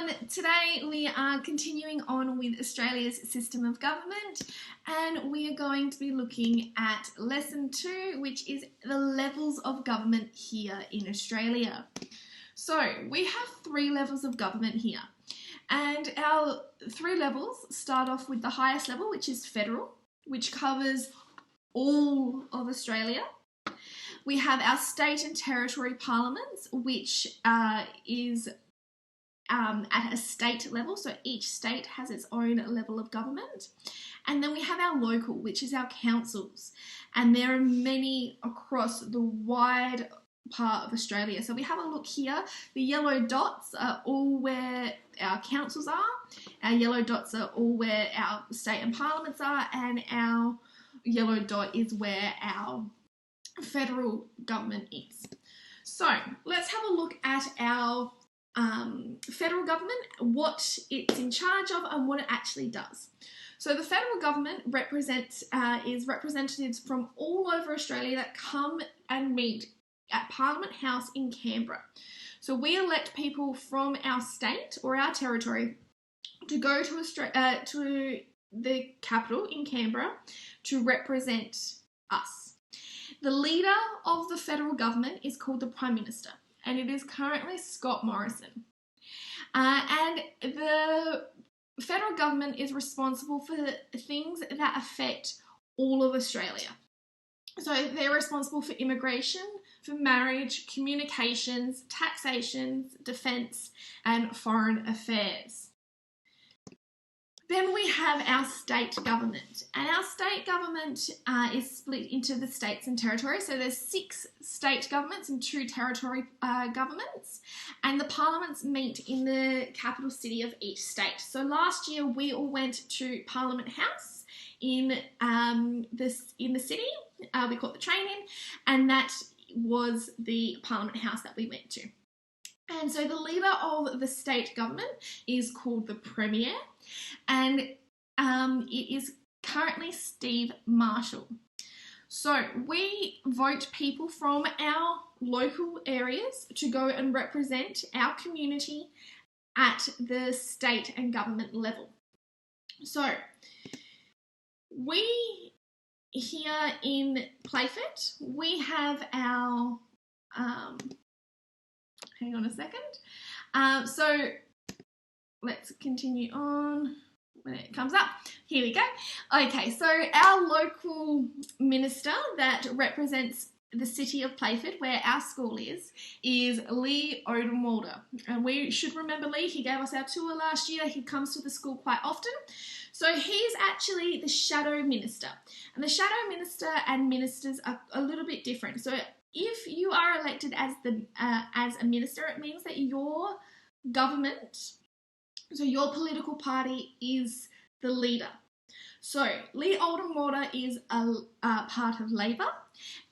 everyone. Today we are continuing on with Australia's system of government, and we are going to be looking at lesson 2, which is the levels of government here in Australia. So we have 3 levels of government here, and our 3 levels start off with the highest level, which is federal, which covers all of Australia. We have our state and territory parliaments, which is at a state level, so each state has its own level of government. And then we have our local, which is our councils, and there are many across the wide part of Australia. So we have a look here. The yellow dots are all where our councils are, our yellow dots are all where our state and parliaments are, and our yellow dot is where our federal government is. So let's have a look at our federal government, what it's in charge of and what it actually does. So the federal government is representatives from all over Australia that come and meet at Parliament House in Canberra. So we elect people from our state or our territory to go to the capital in Canberra to represent us. The leader of the federal government is called the Prime Minister, and it is currently Scott Morrison. And the federal government is responsible for things that affect all of Australia. So they're responsible for immigration, for marriage, communications, taxation, defence, and foreign affairs. Then we have our state government, and our state government is split into the states and territories. So there's 6 state governments and 2 territory governments, and the parliaments meet in the capital city of each state. So last year we all went to Parliament House in the city. We caught the train in, and that was the Parliament House that we went to. And so the leader of the state government is called the Premier, and it is currently Steve Marshall. So we vote people from our local areas to go and represent our community at the state and government level. So we here in Playford, we have our hang on a second. So let's continue on when it comes up. Here we go. Okay, so our local minister that represents the city of Playford, where our school is Lee Odenwalder. And we should remember Lee. He gave us our tour last year. He comes to the school quite often. So he's actually the shadow minister. And the shadow minister and ministers are a little bit different. So if you are elected as a minister, it means that your government, so your political party, is the leader. So Lee Odenwalder is a part of Labor,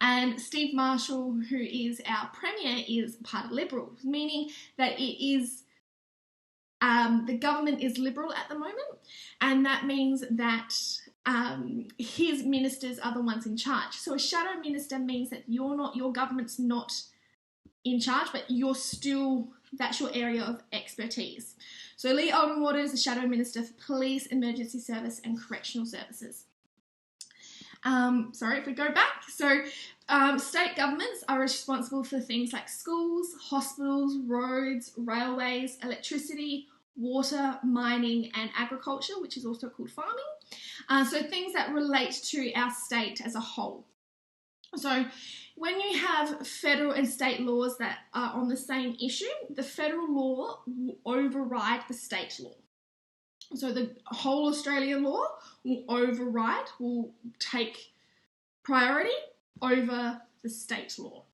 and Steve Marshall, who is our Premier, is part of Liberal, meaning that it is the government is Liberal at the moment, and that means that his ministers are the ones in charge. So a shadow minister means that your government's not in charge, but that's your area of expertise. So Lee Odenwalder is the shadow minister for police, emergency service, and correctional services. If we go back, so state governments are responsible for things like schools, hospitals, roads, railways, electricity, water, mining, and agriculture, which is also called farming. So things that relate to our state as a whole. So when you have federal and state laws that are on the same issue, the federal law will override the state law. So the whole Australian law will take priority over the state law.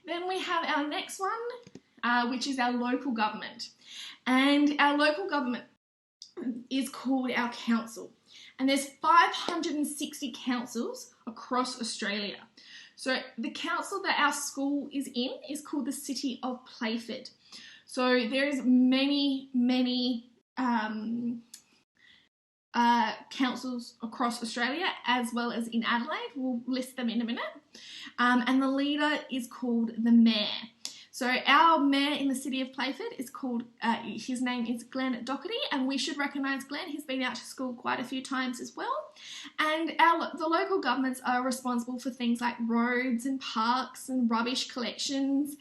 Then we have our next one, which is our local government. And our local government is called our council. And there's 560 councils across Australia. So the council that our school is in is called the City of Playford. So there's many councils across Australia, as well as in Adelaide. We'll list them in a minute. And the leader is called the Mayor. So our mayor in the city of Playford is called, his name is Glenn Doherty, and we should recognise Glenn. He's been out to school quite a few times as well. And the local governments are responsible for things like roads and parks and rubbish collections,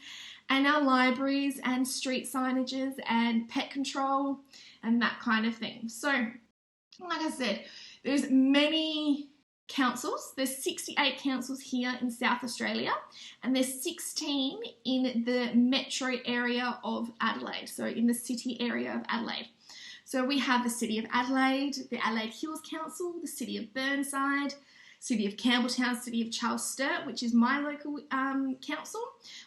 and our libraries and street signages and pet control and that kind of thing. So, like I said, there's many councils. There's 68 councils here in South Australia, and there's 16 in the metro area of Adelaide, so in the city area of Adelaide. So we have the City of Adelaide, the Adelaide Hills Council, the City of Burnside, City of Campbelltown, City of Charles Sturt, which is my local council.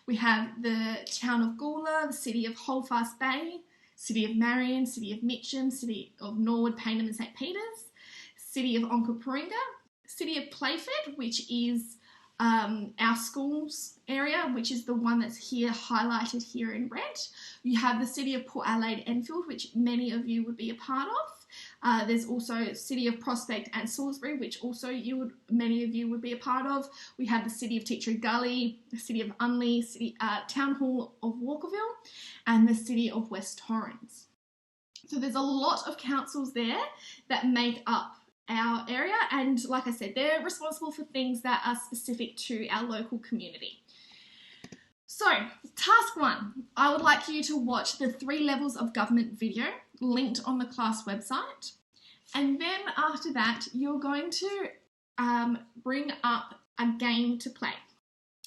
We have the Town of Gawler, the City of Holdfast Bay, City of Marion, City of Mitcham, City of Norwood, Payneham and St Peters, City of Onkaparinga, City of Playford, which is our schools area, which is the one that's here highlighted here in red. You have the City of Port Adelaide Enfield, which many of you would be a part of. There's also City of Prospect and Salisbury, which also many of you would be a part of. We have the City of Tea Tree Gully, the City of Unley, Town Hall of Walkerville, and the City of West Torrens. So there's a lot of councils there that make up our area, and like I said, they're responsible for things that are specific to our local community. So, task 1, I would like you to watch the 3 levels of government video linked on the class website, and then after that you're going to bring up a game to play.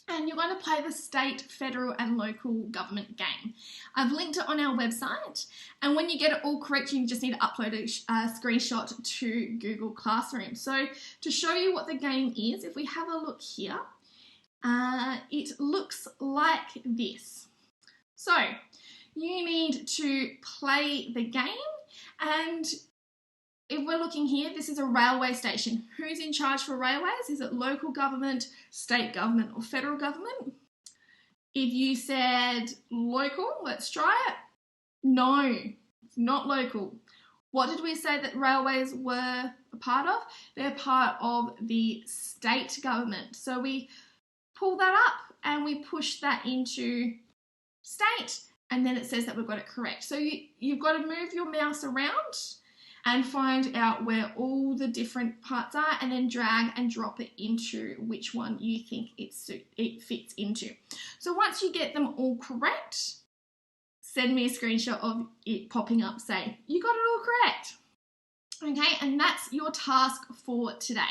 And you're going to play the state, federal and local government game. I've linked it on our website, and when you get it all correct, you just need to upload a screenshot to Google Classroom. So to show you what the game is, if we have a look here, it looks like this. So you need to play the game, and if we're looking here, this is a railway station. Who's in charge for railways? Is it local government, state government, or federal government? If you said local, let's try it. No, it's not local. What did we say that railways were a part of? They're part of the state government. So we pull that up and we push that into state, and then it says that we've got it correct. So you've got to move your mouse around and find out where all the different parts are, and then drag and drop it into which one you think it fits into. So once you get them all correct, send me a screenshot of it popping up, say, you got it all correct. Okay, and that's your task for today.